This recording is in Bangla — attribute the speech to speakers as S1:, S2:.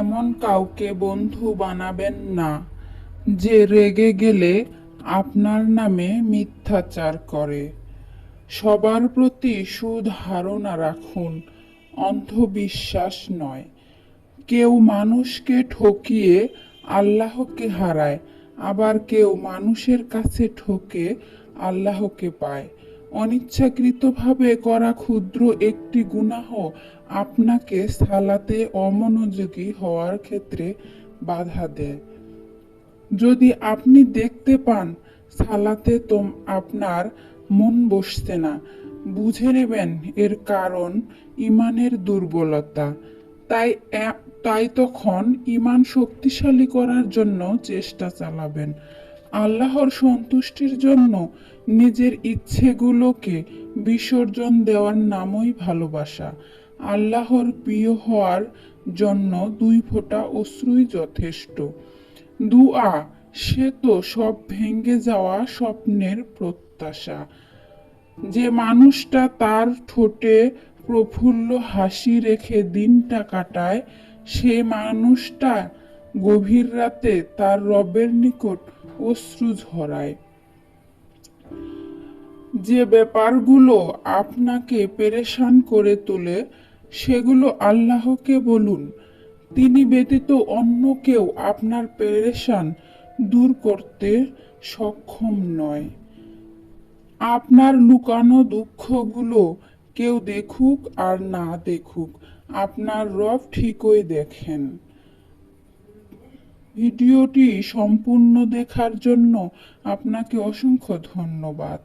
S1: এমন কাউকে বন্ধু বানাবেন না যে রেগে গেলে আপনার নামে মিথ্যাচার করে। সবার প্রতি সুধারণা রাখুন, অন্ধবিশ্বাস নয়। কেউ মানুষকে ঠকিয়ে আল্লাহকে হারায়, আবার কেউ মানুষের কাছে ঠকে আল্লাহকে পায়। অনিচ্ছাকৃতভাবে করা ক্ষুদ্র একটি গুনাহ আপনাকে সালাতে অমনোযোগী হওয়ার ক্ষেত্রে বাধা দেয়। যদি আপনি দেখতে পান সালাতে আপনার মন বসছে না, বুঝে নেবেন এর কারণ ইমানের দুর্বলতা। তাই তাই তখন ইমান শক্তিশালী করার জন্য চেষ্টা চালাবেন। আল্লাহর সন্তুষ্টির জন্য নিজের ইচ্ছেগুলোকে বিসর্জন দেওয়ার নামই ভালোবাসা। আল্লাহর প্রিয় হওয়ার জন্য 2 ফোঁটা অশ্রুই যথেষ্ট। দুআ, সে তো সব ভেঙে যাওয়া স্বপ্নের প্রত্যাশা। যে মানুষটা তার ঠোঁটে প্রফুল্ল হাসি রেখে দিনটা কাটায়, সে মানুষটা গভীর রাতে তার রবের নিকট অশ্রু ঝরায়। যে ব্যাপারগুলো আপনাকে পেরেশান করে তোলে সেগুলো আল্লাহকে বলুন। তিনি ব্যতীত অন্য কেউ আপনার পেরেশান দূর করতে সক্ষম নয়। আপনার লুকানো দুঃখগুলো কেউ দেখুক আর না দেখুক, আপনার রব ঠিকই দেখেন। ভিডিওটি সম্পূর্ণ দেখার জন্য আপনাকে অসংখ্য ধন্যবাদ।